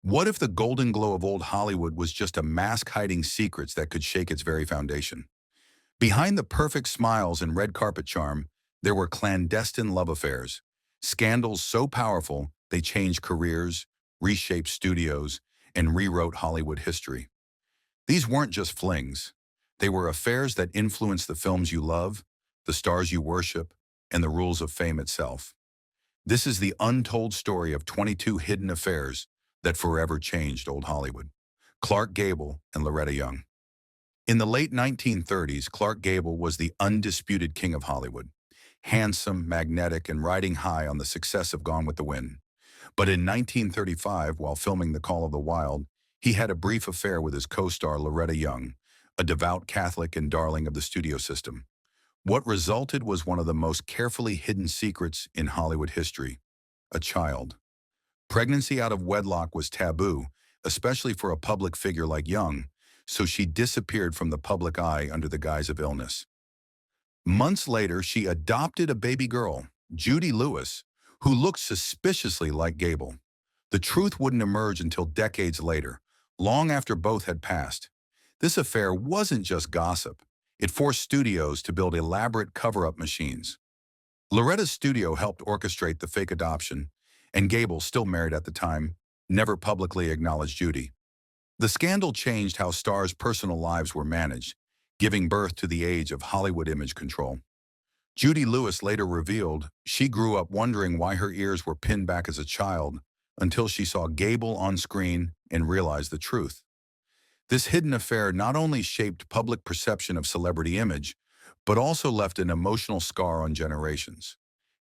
What if the golden glow of old Hollywood was just a mask hiding secrets that could shake its very foundation? Behind the perfect smiles and red carpet charm, there were clandestine love affairs, scandals so powerful they changed careers, reshaped studios, and rewrote Hollywood history. These weren't just flings. They were affairs that influenced the films you love, the stars you worship, and the rules of fame itself. This is the untold story of 22 hidden affairs that forever changed old Hollywood. Clark Gable and Loretta Young. In the late 1930s, Clark Gable was the undisputed king of Hollywood, handsome, magnetic, and riding high on the success of Gone with the Wind. But in 1935, while filming The Call of the Wild, he had a brief affair with his co-star Loretta Young, a devout Catholic and darling of the studio system. What resulted was one of the most carefully hidden secrets in Hollywood history: a child. Pregnancy out of wedlock was taboo, especially for a public figure like Young, so she disappeared from the public eye under the guise of illness. Months later, she adopted a baby girl, Judy Lewis, who looked suspiciously like Gable. The truth wouldn't emerge until decades later, long after both had passed. This affair wasn't just gossip. It forced studios to build elaborate cover-up machines. Loretta's studio helped orchestrate the fake adoption, and Gable, still married at the time, never publicly acknowledged Judy. The scandal changed how stars' personal lives were managed, giving birth to the age of Hollywood image control. Judy Lewis later revealed she grew up wondering why her ears were pinned back as a child until she saw Gable on screen and realized the truth. This hidden affair not only shaped public perception of celebrity image, but also left an emotional scar on generations.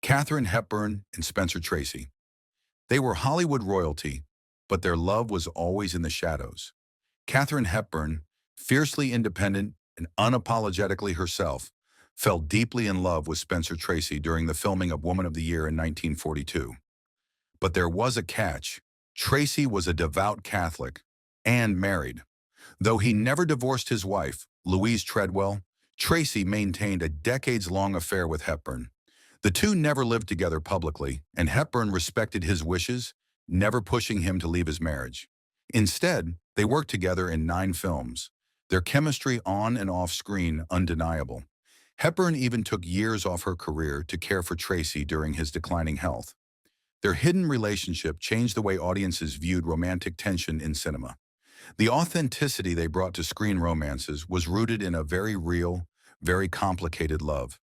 Katharine Hepburn and Spencer Tracy. They were Hollywood royalty, but their love was always in the shadows. Katharine Hepburn, fiercely independent and unapologetically herself, fell deeply in love with Spencer Tracy during the filming of Woman of the Year in 1942. But there was a catch. Tracy was a devout Catholic and married. Though he never divorced his wife, Louise Treadwell, Tracy maintained a decades-long affair with Hepburn. The two never lived together publicly, and Hepburn respected his wishes, never pushing him to leave his marriage. Instead, they worked together in 9 films, their chemistry on and off screen undeniable. Hepburn even took years off her career to care for Tracy during his declining health. Their hidden relationship changed the way audiences viewed romantic tension in cinema. The authenticity they brought to screen romances was rooted in a very real, very complicated love.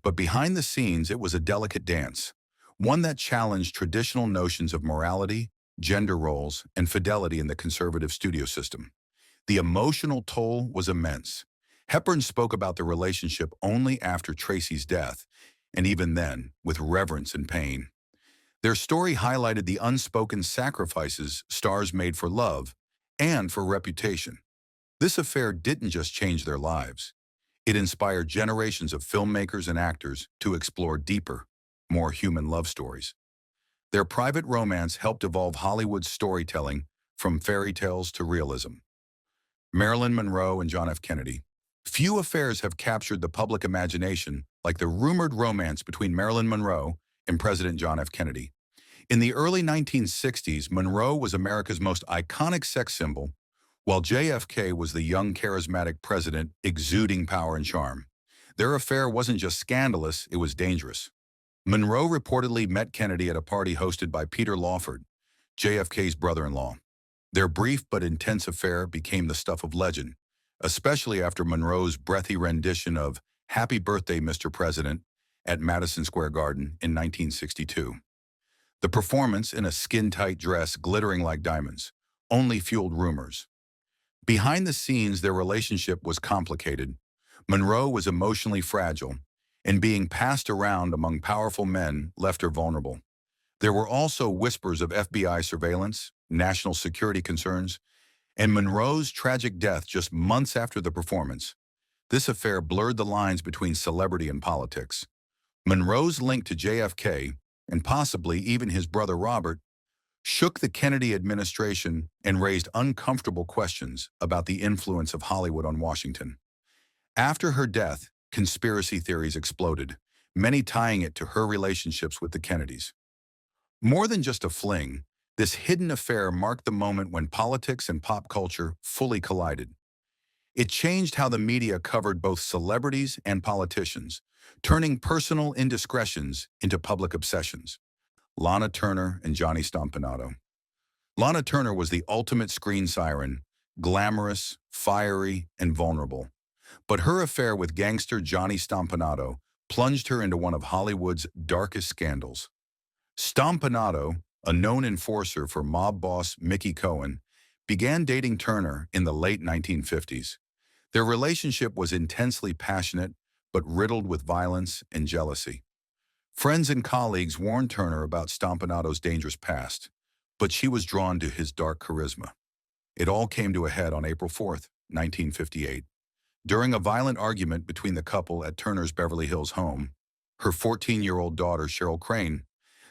But behind the scenes, it was a delicate dance, one that challenged traditional notions of morality, gender roles, and fidelity in the conservative studio system. The emotional toll was immense. Hepburn spoke about the relationship only after Tracy's death, and even then, with reverence and pain. Their story highlighted the unspoken sacrifices stars made for love and for reputation. This affair didn't just change their lives. It inspired generations of filmmakers and actors to explore deeper, more human love stories. Their private romance helped evolve Hollywood's storytelling from fairy tales to realism. Marilyn Monroe and John F. Kennedy. Few affairs have captured the public imagination like the rumored romance between Marilyn Monroe and President John F. Kennedy. In the early 1960s, Monroe was America's most iconic sex symbol, while JFK was the young, charismatic president exuding power and charm. Their affair wasn't just scandalous, it was dangerous. Monroe reportedly met Kennedy at a party hosted by Peter Lawford, JFK's brother-in-law. Their brief but intense affair became the stuff of legend, especially after Monroe's breathy rendition of "Happy Birthday, Mr. President" at Madison Square Garden in 1962. The performance, in a skin-tight dress glittering like diamonds, only fueled rumors. Behind the scenes, their relationship was complicated. Monroe was emotionally fragile, and being passed around among powerful men left her vulnerable. There were also whispers of FBI surveillance, national security concerns, and Monroe's tragic death just months after the performance. This affair blurred the lines between celebrity and politics. Monroe's link to JFK, and possibly even his brother Robert, shook the Kennedy administration and raised uncomfortable questions about the influence of Hollywood on Washington. After her death, conspiracy theories exploded, many tying it to her relationships with the Kennedys. More than just a fling, This hidden affair marked the moment when politics and pop culture fully collided. It changed how the media covered both celebrities and politicians, turning personal indiscretions into public obsessions. Lana Turner and Johnny Stompinado. Lana Turner was the ultimate screen siren, glamorous, fiery, and vulnerable. But her affair with gangster Johnny Stompinado plunged her into one of Hollywood's darkest scandals. Stompinado, a known enforcer for mob boss Mickey Cohen, began dating Turner in the late 1950s. Their relationship was intensely passionate, but riddled with violence and jealousy. Friends and colleagues warned Turner about Stompinado's dangerous past, but she was drawn to his dark charisma. It all came to a head on April 4, 1958. During a violent argument between the couple at Turner's Beverly Hills home, her 14-year-old daughter, Cheryl Crane,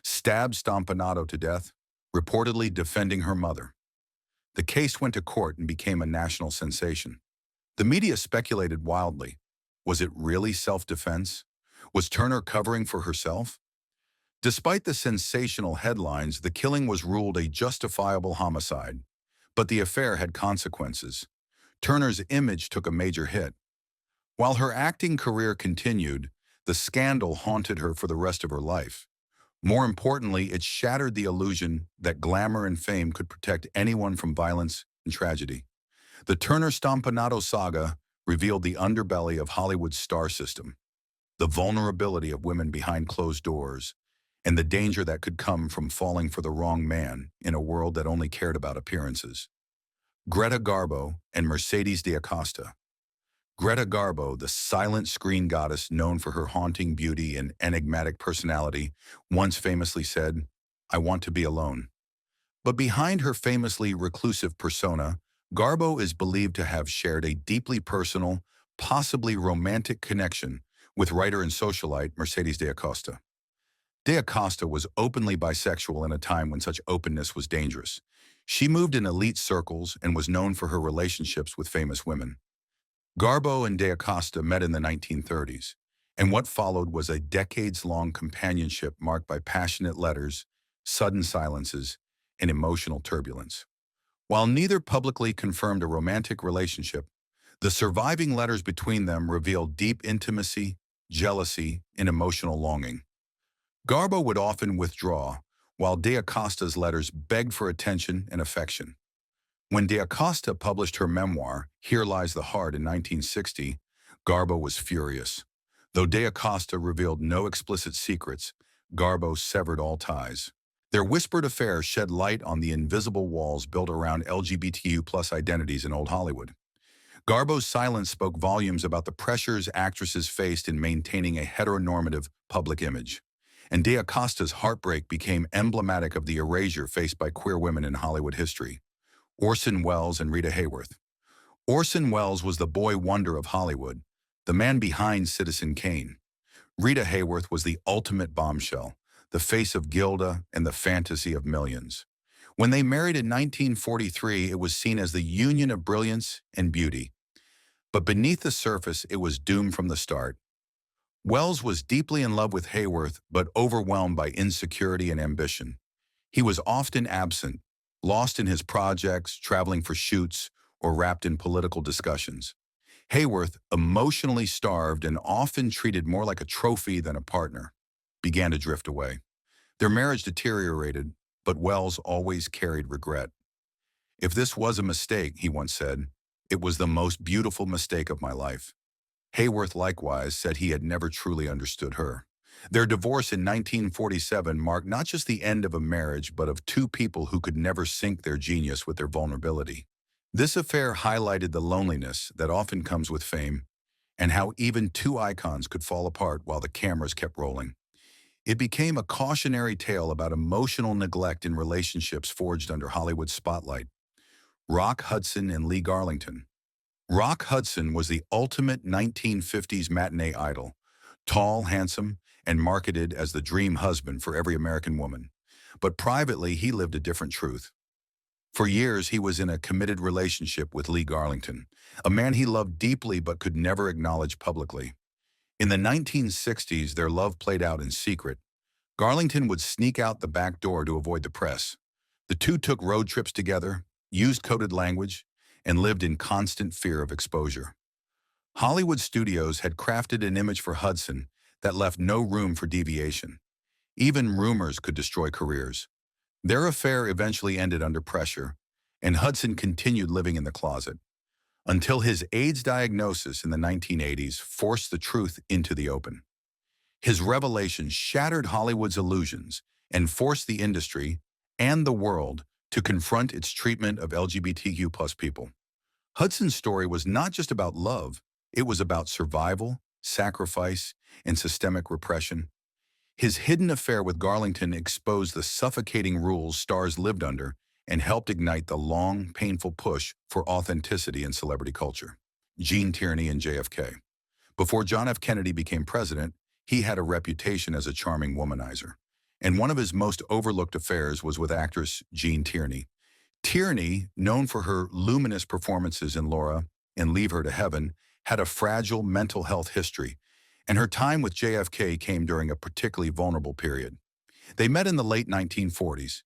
stabbed Stompinado to death, reportedly defending her mother. The case went to court and became a national sensation. The media speculated wildly. Was it really self-defense? Was Turner covering for herself? Despite the sensational headlines, the killing was ruled a justifiable homicide. But the affair had consequences. Turner's image took a major hit. While her acting career continued, the scandal haunted her for the rest of her life. More importantly, it shattered the illusion that glamour and fame could protect anyone from violence and tragedy. The Turner-Stompinado saga revealed the underbelly of Hollywood's star system, the vulnerability of women behind closed doors, and the danger that could come from falling for the wrong man in a world that only cared about appearances. Greta Garbo and Mercedes Diaosta. Greta Garbo, the silent screen goddess known for her haunting beauty and enigmatic personality, once famously said, "I want to be alone." But behind her famously reclusive persona, Garbo is believed to have shared a deeply personal, possibly romantic connection with writer and socialite Mercedes Diaosta. Diaosta was openly bisexual in a time when such openness was dangerous. She moved in elite circles and was known for her relationships with famous women. Garbo and Diaosta met in the 1930s, and what followed was a decades-long companionship marked by passionate letters, sudden silences, and emotional turbulence. While neither publicly confirmed a romantic relationship, the surviving letters between them revealed deep intimacy, jealousy, and emotional longing. Garbo would often withdraw, while Diaosta's letters begged for attention and affection. When Diaosta published her memoir, Here Lies the Heart, in 1960, Garbo was furious. Though Diaosta revealed no explicit secrets, Garbo severed all ties. Their whispered affair shed light on the invisible walls built around LGBTQ+ identities in Old Hollywood. Garbo's silence spoke volumes about the pressures actresses faced in maintaining a heteronormative public image. And Diaosta's heartbreak became emblematic of the erasure faced by queer women in Hollywood history. Orson Welles and Rita Hayworth. Orson Welles was the boy wonder of Hollywood, the man behind Citizen Kane. Rita Hayworth was the ultimate bombshell, the face of Gilda and the fantasy of millions. When they married in 1943, it was seen as the union of brilliance and beauty. But beneath the surface, it was doomed from the start. Welles was deeply in love with Hworth, but overwhelmed by insecurity and ambition. He was often absent, lost in his projects, traveling for shoots, or wrapped in political discussions. Hworth, emotionally starved and often treated more like a trophy than a partner, began to drift away. Their marriage deteriorated, but Welles always carried regret. "If this was a mistake," he once said, "it was the most beautiful mistake of my life." Hworth likewise said he had never truly understood her. Their divorce in 1947 marked not just the end of a marriage, but of two people who could never sync their genius with their vulnerability. This affair highlighted the loneliness that often comes with fame, and how even two icons could fall apart while the cameras kept rolling. It became a cautionary tale about emotional neglect in relationships forged under Hollywood's spotlight. Rock Hudson and Lee Garlington. Rock Hudson was the ultimate 1950s matinee idol, tall, handsome, and marketed as the dream husband for every American woman. But privately, he lived a different truth. For years, he was in a committed relationship with Lee Garlington, a man he loved deeply but could never acknowledge publicly. In the 1960s, their love played out in secret. Garlington would sneak out the back door to avoid the press. The two took road trips together, used coded language, and lived in constant fear of exposure. Hollywood studios had crafted an image for Hudson that left no room for deviation. Even rumors could destroy careers. Their affair eventually ended under pressure, and Hudson continued living in the closet until his AIDS diagnosis in the 1980s forced the truth into the open. His revelation shattered Hollywood's illusions and forced the industry and the world to confront its treatment of LGBTQ+ people. Hudson's story was not just about love, it was about survival, sacrifice, and systemic repression. His hidden affair with Garlington exposed the suffocating rules stars lived under and helped ignite the long, painful push for authenticity in celebrity culture. Gene Tierney and JFK. Before John F. Kennedy became president, he had a reputation as a charming womanizer. And one of his most overlooked affairs was with actress Gene Tierney. Tierney, known for her luminous performances in Laura and Leave Her to Heaven, had a fragile mental health history, and her time with JFK came during a particularly vulnerable period. They met in the late 1940s.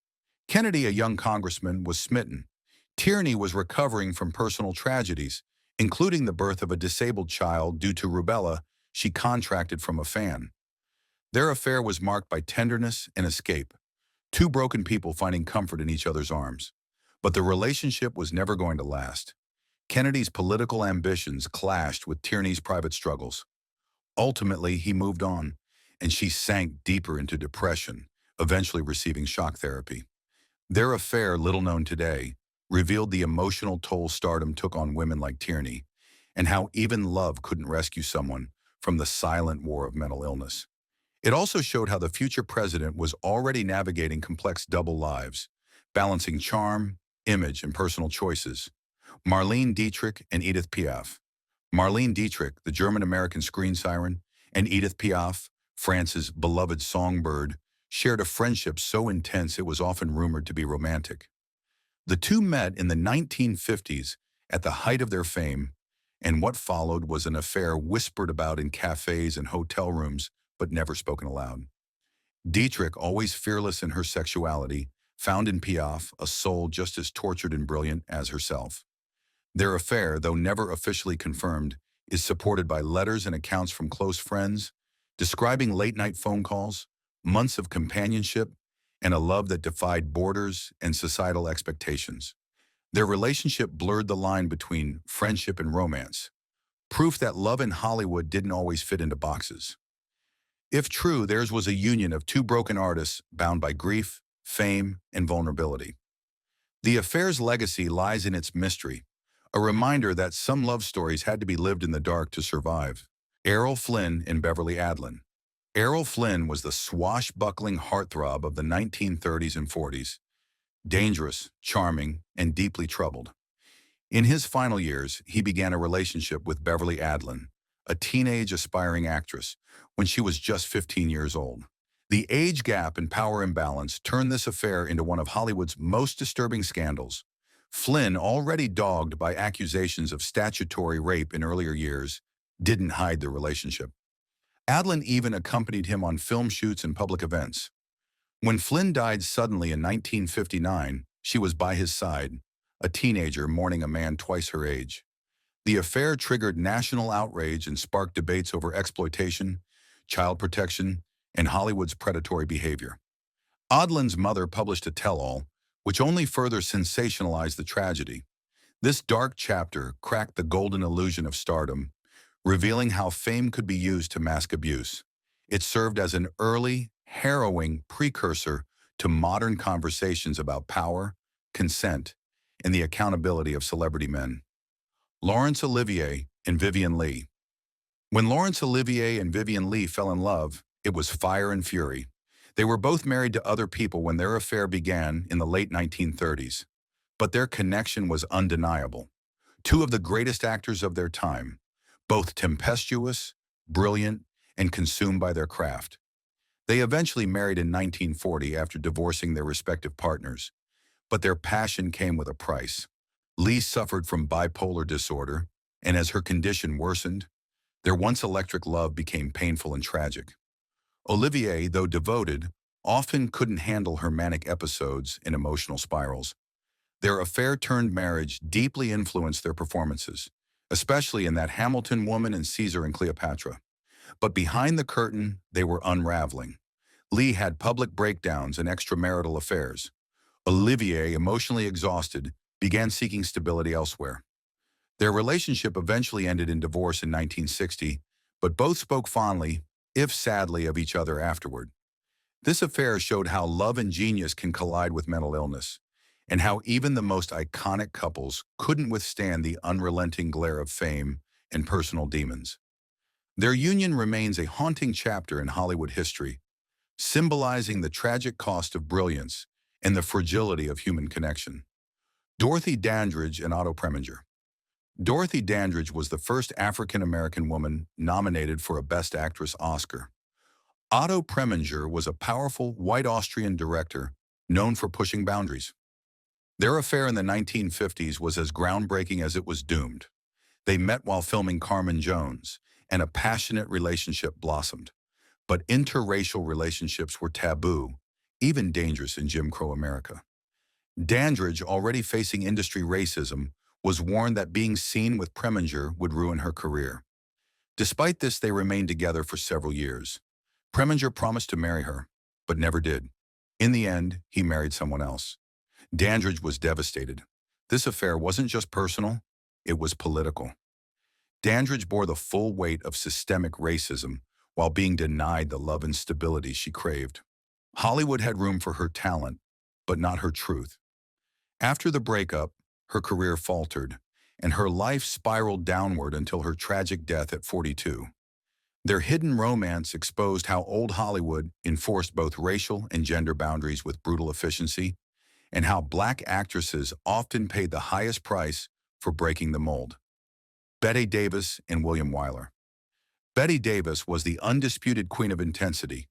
Kennedy, a young congressman, was smitten. Tierney was recovering from personal tragedies, including the birth of a disabled child due to rubella she contracted from a fan. Their affair was marked by tenderness and escape, two broken people finding comfort in each other's arms. But the relationship was never going to last. Kennedy's political ambitions clashed with Tierney's private struggles. Ultimately, he moved on, and she sank deeper into depression, eventually receiving shock therapy. Their affair, little known today, revealed the emotional toll stardom took on women like Tierney, and how even love couldn't rescue someone from the silent war of mental illness. It also showed how the future president was already navigating complex double lives, balancing charm, image, and personal choices. Marlene Dietrich and Edith Piaf. Marlene Dietrich, the German-American screen siren, and Edith Piaf, France's beloved songbird, shared a friendship so intense it was often rumored to be romantic. The two met in the 1950s at the height of their fame, and what followed was an affair whispered about in cafes and hotel rooms, but never spoken aloud. Dietrich, always fearless in her sexuality, found in Piaf a soul just as tortured and brilliant as herself. Their affair, though never officially confirmed, is supported by letters and accounts from close friends, describing late-night phone calls, months of companionship, and a love that defied borders and societal expectations. Their relationship blurred the line between friendship and romance, proof that love in Hollywood didn't always fit into boxes. If true, theirs was a union of two broken artists bound by grief, fame, and vulnerability. The affair's legacy lies in its mystery, a reminder that some love stories had to be lived in the dark to survive. Errol Flynn and Beverly Adlin. Errol Flynn was the swashbuckling heartthrob of the 1930s and 40s, dangerous, charming, and deeply troubled. In his final years, he began a relationship with Beverly Adlin, a teenage aspiring actress, when she was just 15 years old. The age gap and power imbalance turned this affair into one of Hollywood's most disturbing scandals. Flynn, already dogged by accusations of statutory rape in earlier years, didn't hide the relationship. Adlin even accompanied him on film shoots and public events. When Flynn died suddenly in 1959, she was by his side, a teenager mourning a man twice her age. The affair triggered national outrage and sparked debates over exploitation, child protection, and Hollywood's predatory behavior. Adlin's mother published a tell-all, which only further sensationalized the tragedy. This dark chapter cracked the golden illusion of stardom, revealing how fame could be used to mask abuse. It served as an early, harrowing precursor to modern conversations about power, consent, and the accountability of celebrity men. Laurence Olivier and Vivian Leigh. When Laurence Olivier and Vivian Leigh fell in love, it was fire and fury. They were both married to other people when their affair began in the late 1930s. But their connection was undeniable. Two of the greatest actors of their time, both tempestuous, brilliant, and consumed by their craft. They eventually married in 1940 after divorcing their respective partners. But their passion came with a price. Leigh suffered from bipolar disorder, and as her condition worsened, their once electric love became painful and tragic. Olivier, though devoted, often couldn't handle her manic episodes and emotional spirals. Their affair-turned-marriage deeply influenced their performances, especially in That Hamilton Woman and Caesar and Cleopatra. But behind the curtain, they were unraveling. Lee had public breakdowns and extramarital affairs. Olivier, emotionally exhausted, began seeking stability elsewhere. Their relationship eventually ended in divorce in 1960, but both spoke fondly, if sadly, of each other afterward. This affair showed how love and genius can collide with mental illness, and how even the most iconic couples couldn't withstand the unrelenting glare of fame and personal demons. Their union remains a haunting chapter in Hollywood history, symbolizing the tragic cost of brilliance and the fragility of human connection. Dorothy Dandridge and Otto Preminger. Dorothy Dandridge was the first African-American woman nominated for a Best Actress Oscar. Otto Preminger was a powerful white Austrian director known for pushing boundaries. Their affair in the 1950s was as groundbreaking as it was doomed. They met while filming Carmen Jones, and a passionate relationship blossomed. But interracial relationships were taboo, even dangerous in Jim Crow America. Dandridge, already facing industry racism, was warned that being seen with Preminger would ruin her career. Despite this, they remained together for several years. Preminger promised to marry her, but never did. In the end, he married someone else. Dandridge was devastated. This affair wasn't just personal, it was political. Dandridge bore the full weight of systemic racism while being denied the love and stability she craved. Hollywood had room for her talent, but not her truth. After the breakup, her career faltered, and her life spiraled downward until her tragic death at 42. Their hidden romance exposed how old Hollywood enforced both racial and gender boundaries with brutal efficiency, and how Black actresses often paid the highest price for breaking the mold. Bette Davis and William Wiler. Bette Davis was the undisputed queen of intensity.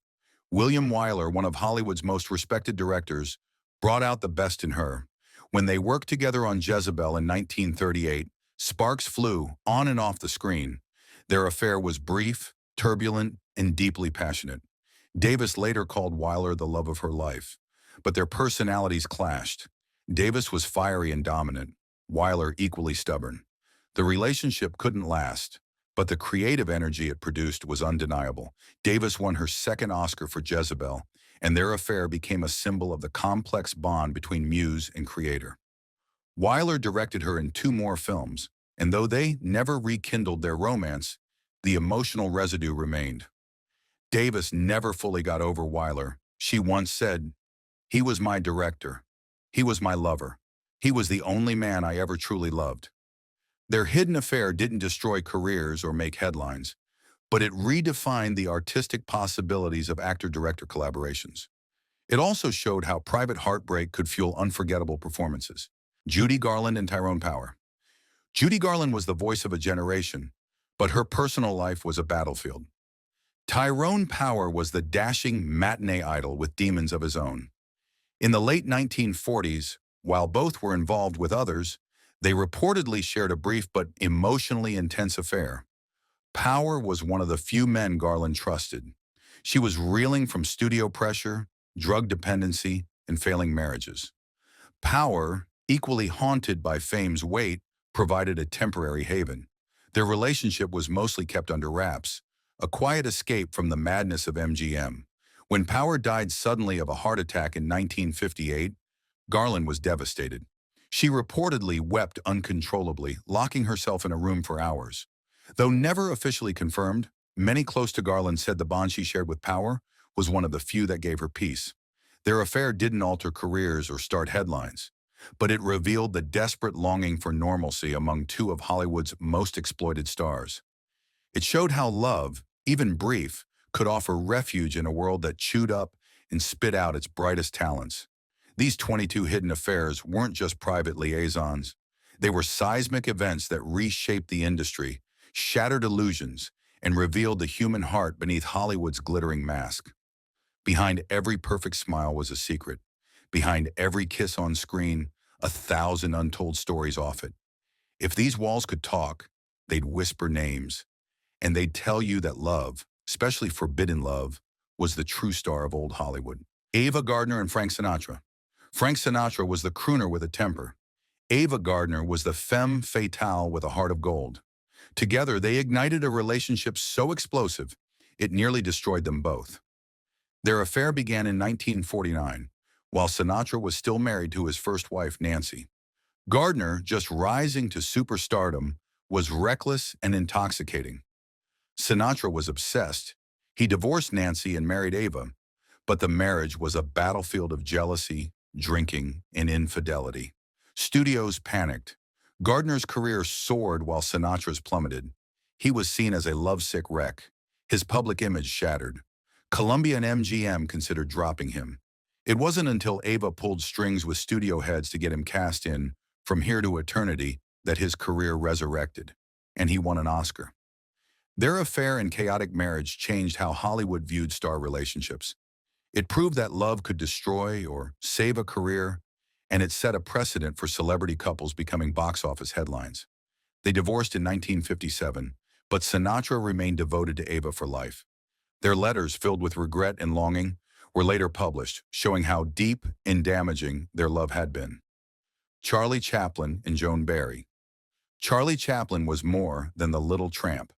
William Wiler, one of Hollywood's most respected directors, brought out the best in her. When they worked together on Jezebel in 1938, sparks flew on and off the screen. Their affair was brief, turbulent, and deeply passionate. Davis later called Wiler the love of her life, but their personalities clashed. Davis was fiery and dominant, Wiler equally stubborn. The relationship couldn't last, but the creative energy it produced was undeniable. Davis won her second Oscar for Jezebel, and their affair became a symbol of the complex bond between muse and creator. Wiler directed her in 2 more films, and though they never rekindled their romance, the emotional residue remained. Davis never fully got over Wiler. She once said, "He was my director. He was my lover. He was the only man I ever truly loved." Their hidden affair didn't destroy careers or make headlines, but it redefined the artistic possibilities of actor-director collaborations. It also showed how private heartbreak could fuel unforgettable performances. Judy Garland and Tyrone Power. Judy Garland was the voice of a generation, but her personal life was a battlefield. Tyrone Power was the dashing matinee idol with demons of his own. In the late 1940s, while both were involved with others, they reportedly shared a brief but emotionally intense affair. Power was one of the few men Garland trusted. She was reeling from studio pressure, drug dependency, and failing marriages. Power, equally haunted by fame's weight, provided a temporary haven. Their relationship was mostly kept under wraps, a quiet escape from the madness of MGM. When Power died suddenly of a heart attack in 1958, Garland was devastated. She reportedly wept uncontrollably, locking herself in a room for hours. Though never officially confirmed, many close to Garland said the bond she shared with Power was one of the few that gave her peace. Their affair didn't alter careers or start headlines, but it revealed the desperate longing for normalcy among 2 of Hollywood's most exploited stars. It showed how love, even brief, could offer refuge in a world that chewed up and spit out its brightest talents. These 22 hidden affairs weren't just private liaisons. They were seismic events that reshaped the industry, shattered illusions, and revealed the human heart beneath Hollywood's glittering mask. Behind every perfect smile was a secret. Behind every kiss on screen, 1,000 untold stories off it. If these walls could talk, they'd whisper names, and they'd tell you that love, especially forbidden love, was the true star of old Hollywood. Ava Gardner and Frank Sinatra. Frank Sinatra was the crooner with a temper. Ava Gardner was the femme fatale with a heart of gold. Together, they ignited a relationship so explosive, it nearly destroyed them both. Their affair began in 1949, while Sinatra was still married to his first wife, Nancy. Gardner, just rising to superstardom, was reckless and intoxicating. Sinatra was obsessed. He divorced Nancy and married Ava, but the marriage was a battlefield of jealousy, drinking, and infidelity. Studios panicked. Gardner's career soared while Sinatra's plummeted. He was seen as a lovesick wreck, his public image shattered. Columbia and MGM considered dropping him. It wasn't until Ava pulled strings with studio heads to get him cast in From Here to Eternity that his career resurrected, and he won an Oscar. Their affair and chaotic marriage changed how Hollywood viewed star relationships. It proved that love could destroy or save a career, and it set a precedent for celebrity couples becoming box office headlines. They divorced in 1957, but Sinatra remained devoted to Ava for life. Their letters, filled with regret and longing, were later published, showing how deep and damaging their love had been. Charlie Chaplin and Joan Barry. Charlie Chaplin was more than the little tramp.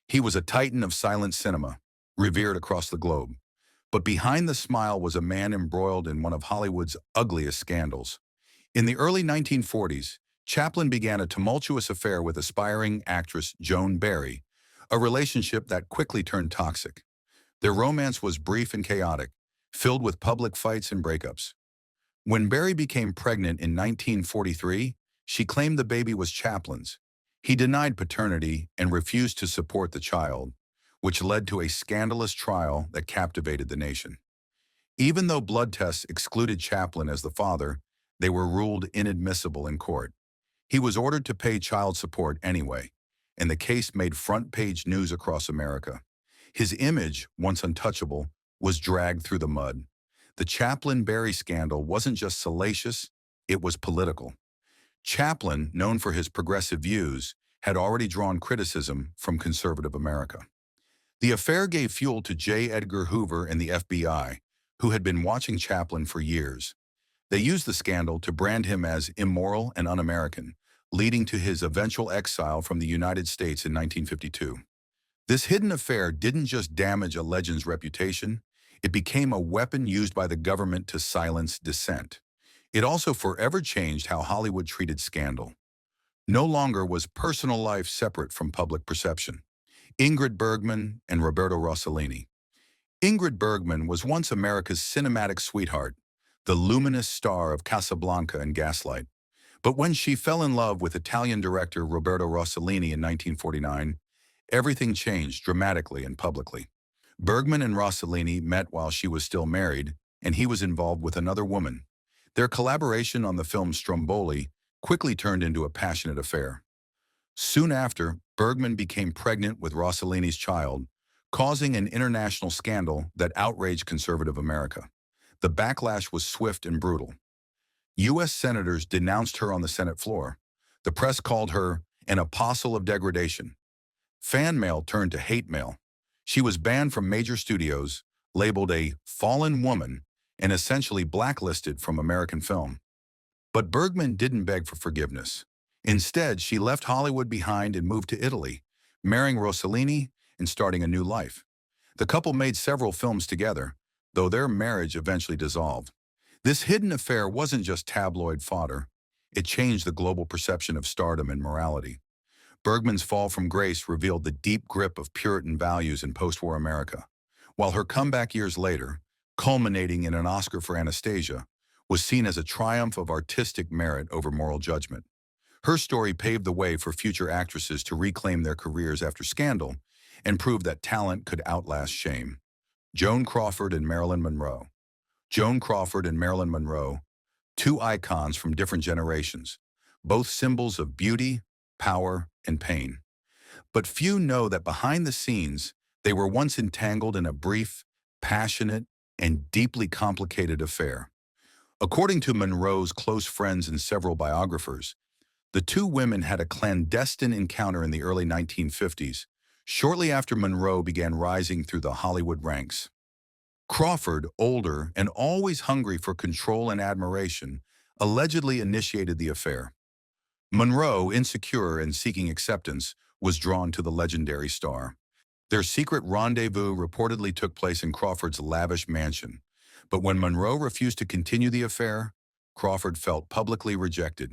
He was a titan of silent cinema, revered across the globe. But behind the smile was a man embroiled in one of Hollywood's ugliest scandals. In the early 1940s, Chaplin began a tumultuous affair with aspiring actress Joan Barry, a relationship that quickly turned toxic. Their romance was brief and chaotic, filled with public fights and breakups. When Barry became pregnant in 1943, she claimed the baby was Chaplin's. He denied paternity and refused to support the child, which led to a scandalous trial that captivated the nation. Even though blood tests excluded Chaplin as the father, they were ruled inadmissible in court. He was ordered to pay child support anyway, and the case made front-page news across America. His image, once untouchable, was dragged through the mud. The Chaplin-Barry scandal wasn't just salacious, it was political. Chaplin, known for his progressive views, had already drawn criticism from conservative America. The affair gave fuel to J. Edgar Hoover and the FBI, who had been watching Chaplin for years. They used the scandal to brand him as immoral and un-American, leading to his eventual exile from the United States in 1952. This hidden affair didn't just damage a legend's reputation, it became a weapon used by the government to silence dissent. It also forever changed how Hollywood treated scandal. No longer was personal life separate from public perception. Ingrid Bergman and Roberto Roselini. Ingrid Bergman was once America's cinematic sweetheart, the luminous star of Casablanca and Gaslight. But when she fell in love with Italian director Roberto Rossellini in 1949, everything changed dramatically and publicly. Bergman and Rossellini met while she was still married, and he was involved with another woman. Their collaboration on the film Stromboli quickly turned into a passionate affair. Soon after, Bergman became pregnant with Rossellini's child, causing an international scandal that outraged conservative America. The backlash was swift and brutal. U.S. senators denounced her on the Senate floor. The press called her an apostle of degradation. Fan mail turned to hate mail. She was banned from major studios, labeled a fallen woman, and essentially blacklisted from American film. But Bergman didn't beg for forgiveness. Instead, she left Hollywood behind and moved to Italy, marrying Rossellini and starting a new life. The couple made several films together, though their marriage eventually dissolved. This hidden affair wasn't just tabloid fodder. It changed the global perception of stardom and morality. Bergman's fall from grace revealed the deep grip of Puritan values in post-war America, while her comeback years later, culminating in an Oscar for Anastasia, was seen as a triumph of artistic merit over moral judgment. Her story paved the way for future actresses to reclaim their careers after scandal and prove that talent could outlast shame. Joan Crawford and Marilyn Monroe. Joan Crawford and Marilyn Monroe, two icons from different generations, both symbols of beauty, power, and pain. But few know that behind the scenes, they were once entangled in a brief, passionate, and deeply complicated affair. According to Monroe's close friends and several biographers, the two women had a clandestine encounter in the early 1950s, shortly after Monroe began rising through the Hollywood ranks. Crawford, older and always hungry for control and admiration, allegedly initiated the affair. Monroe, insecure and seeking acceptance, was drawn to the legendary star. Their secret rendezvous reportedly took place in Crawford's lavish mansion. But when Monroe refused to continue the affair, Crawford felt publicly rejected.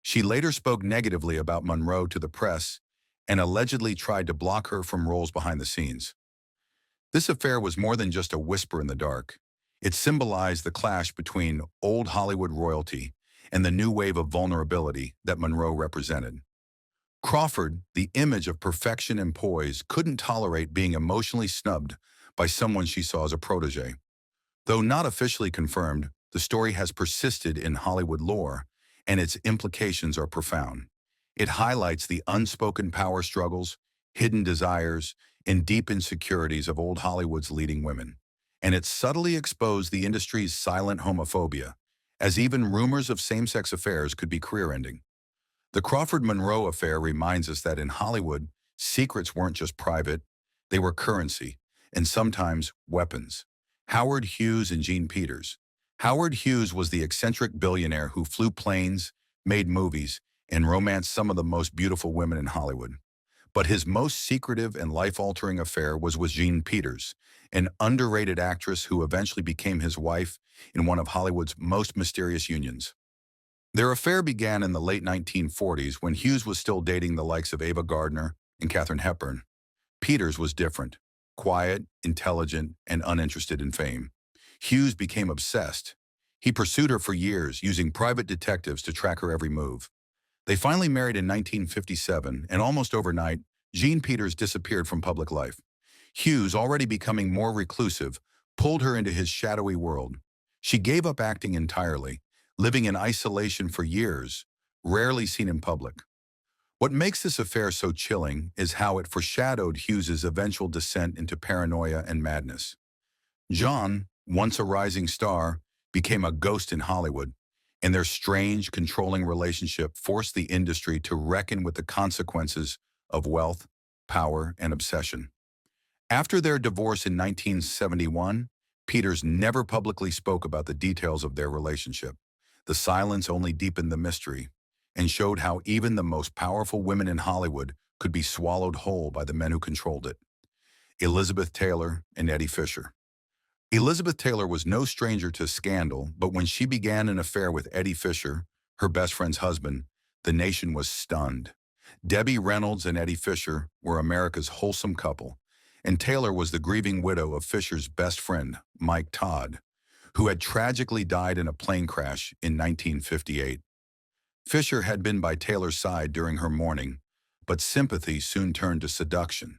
She later spoke negatively about Monroe to the press and allegedly tried to block her from roles behind the scenes. This affair was more than just a whisper in the dark. It symbolized the clash between old Hollywood royalty and the new wave of vulnerability that Monroe represented. Crawford, the image of perfection and poise, couldn't tolerate being emotionally snubbed by someone she saw as a protege. Though not officially confirmed, the story has persisted in Hollywood lore, and its implications are profound. It highlights the unspoken power struggles, hidden desires, and deep insecurities of old Hollywood's leading women. And it subtly exposed the industry's silent homophobia, as even rumors of same-sex affairs could be career-ending. The Crawford-Monroe affair reminds us that in Hollywood, secrets weren't just private, they were currency, and sometimes weapons. Howard Hughes and Jean Peters. Howard Hughes was the eccentric billionaire who flew planes, made movies, and romanced some of the most beautiful women in Hollywood. But his most secretive and life-altering affair was with Jean Peters, an underrated actress who eventually became his wife in one of Hollywood's most mysterious unions. Their affair began in the late 1940s when Hughes was still dating the likes of Ava Gardner and Katharine Hepburn. Peters was different, quiet, intelligent, and uninterested in fame. Hughes became obsessed. He pursued her for years, using private detectives to track her every move. They finally married in 1957, and almost overnight, Jean Peters disappeared from public life. Hughes, already becoming more reclusive, pulled her into his shadowy world. She gave up acting entirely, living in isolation for years, rarely seen in public. What makes this affair so chilling is how it foreshadowed Hughes's eventual descent into paranoia and madness. Joan, once a rising star, became a ghost in Hollywood, and their strange, controlling relationship forced the industry to reckon with the consequences of wealth, power, and obsession. After their divorce in 1971, Peters never publicly spoke about the details of their relationship. The silence only deepened the mystery and showed how even the most powerful women in Hollywood could be swallowed whole by the men who controlled it. Elizabeth Taylor and Eddie Fischer. Elizabeth Taylor was no stranger to scandal, but when she began an affair with Eddie Fischer, her best friend's husband, the nation was stunned. Debbie Reynolds and Eddie Fischer were America's wholesome couple, and Taylor was the grieving widow of Fischer's best friend, Mike Todd, who had tragically died in a plane crash in 1958. Fischer had been by Taylor's side during her mourning, but sympathy soon turned to seduction.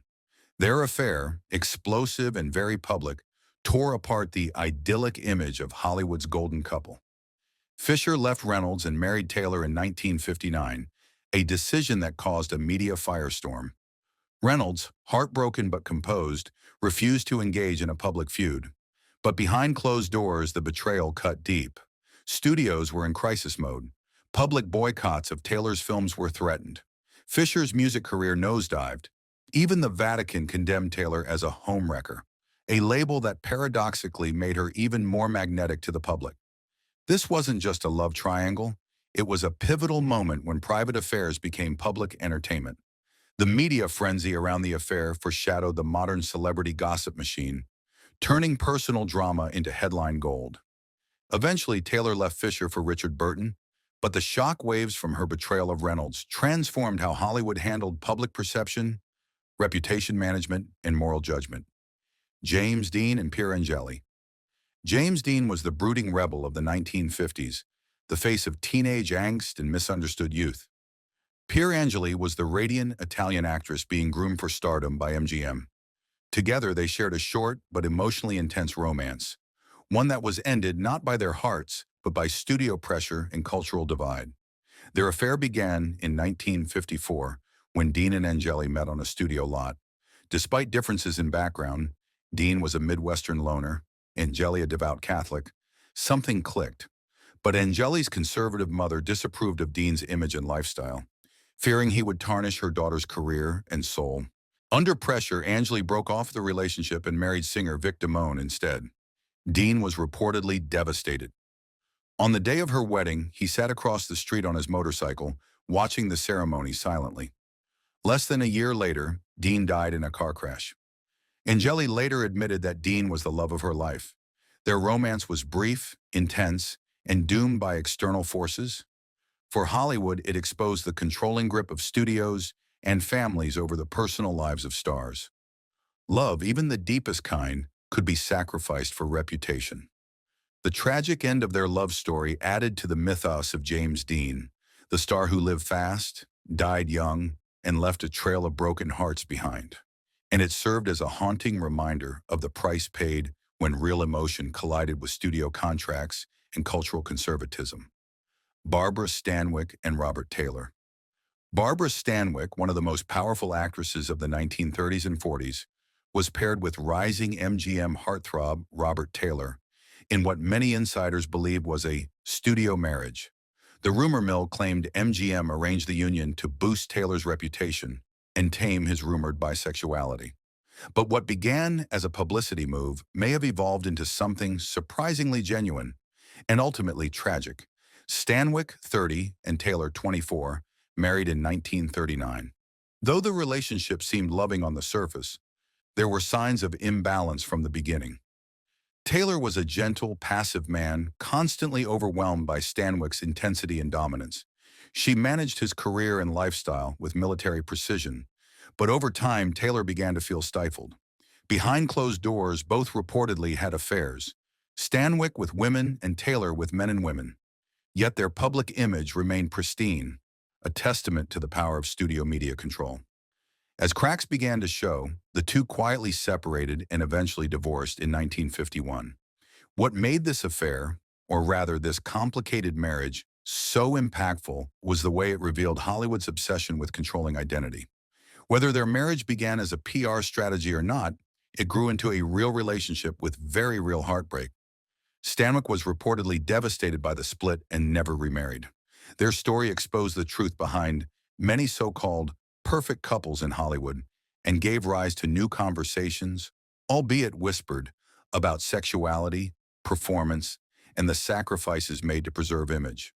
Their affair, explosive and very public, tore apart the idyllic image of Hollywood's golden couple. Fischer left Reynolds and married Taylor in 1959, a decision that caused a media firestorm. Reynolds, heartbroken but composed, refused to engage in a public feud. But behind closed doors, the betrayal cut deep. Studios were in crisis mode. Public boycotts of Taylor's films were threatened. Fischer's music career nosedived. Even the Vatican condemned Taylor as a homewrecker, a label that paradoxically made her even more magnetic to the public. This wasn't just a love triangle, it was a pivotal moment when private affairs became public entertainment. The media frenzy around the affair foreshadowed the modern celebrity gossip machine, turning personal drama into headline gold. Eventually, Taylor left Fischer for Richard Burton, but the shock waves from her betrayal of Reynolds transformed how Hollywood handled public perception, reputation management, and moral judgment. James Dean and Pier Angeli. James Dean was the brooding rebel of the 1950s, the face of teenage angst and misunderstood youth. Pier Angeli was the radiant Italian actress being groomed for stardom by MGM. Together, they shared a short but emotionally intense romance, one that was ended not by their hearts, but by studio pressure and cultural divide. Their affair began in 1954 when Dean and Angeli met on a studio lot. Despite differences in background, Dean was a Midwestern loner, Angeli a devout Catholic. Something clicked. But Angeli's conservative mother disapproved of Dean's image and lifestyle, fearing he would tarnish her daughter's career and soul. Under pressure, Angeli broke off the relationship and married singer Vic Damone instead. Dean was reportedly devastated. On the day of her wedding, he sat across the street on his motorcycle, watching the ceremony silently. Less than a year later, Dean died in a car crash. Angeli later admitted that Dean was the love of her life. Their romance was brief, intense, and doomed by external forces. For Hollywood, it exposed the controlling grip of studios and families over the personal lives of stars. Love, even the deepest kind, could be sacrificed for reputation. The tragic end of their love story added to the mythos of James Dean, the star who lived fast, died young, and left a trail of broken hearts behind. And it served as a haunting reminder of the price paid when real emotion collided with studio contracts and cultural conservatism. Barbara Stanwyck and Robert Taylor. Barbara Stanwyck, one of the most powerful actresses of the 1930s and 40s, was paired with rising MGM heartthrob Robert Taylor in what many insiders believed was a studio marriage. The rumor mill claimed MGM arranged the union to boost Taylor's reputation and tame his rumored bisexuality. But what began as a publicity move may have evolved into something surprisingly genuine and ultimately tragic. Stanwyck, 30, and Taylor, 24, married in 1939. Though the relationship seemed loving on the surface, there were signs of imbalance from the beginning. Taylor was a gentle, passive man, constantly overwhelmed by Stanwyck's intensity and dominance. She managed his career and lifestyle with military precision, but over time, Taylor began to feel stifled. Behind closed doors, both reportedly had affairs, Stanwyck with women and Taylor with men and women. Yet their public image remained pristine, a testament to the power of studio media control. As cracks began to show, the two quietly separated and eventually divorced in 1951. What made this affair, or rather this complicated marriage, so impactful was the way it revealed Hollywood's obsession with controlling identity. Whether their marriage began as a PR strategy or not, it grew into a real relationship with very real heartbreak. Stanwyck was reportedly devastated by the split and never remarried. Their story exposed the truth behind many so-called perfect couples in Hollywood and gave rise to new conversations, albeit whispered, about sexuality, performance, and the sacrifices made to preserve image.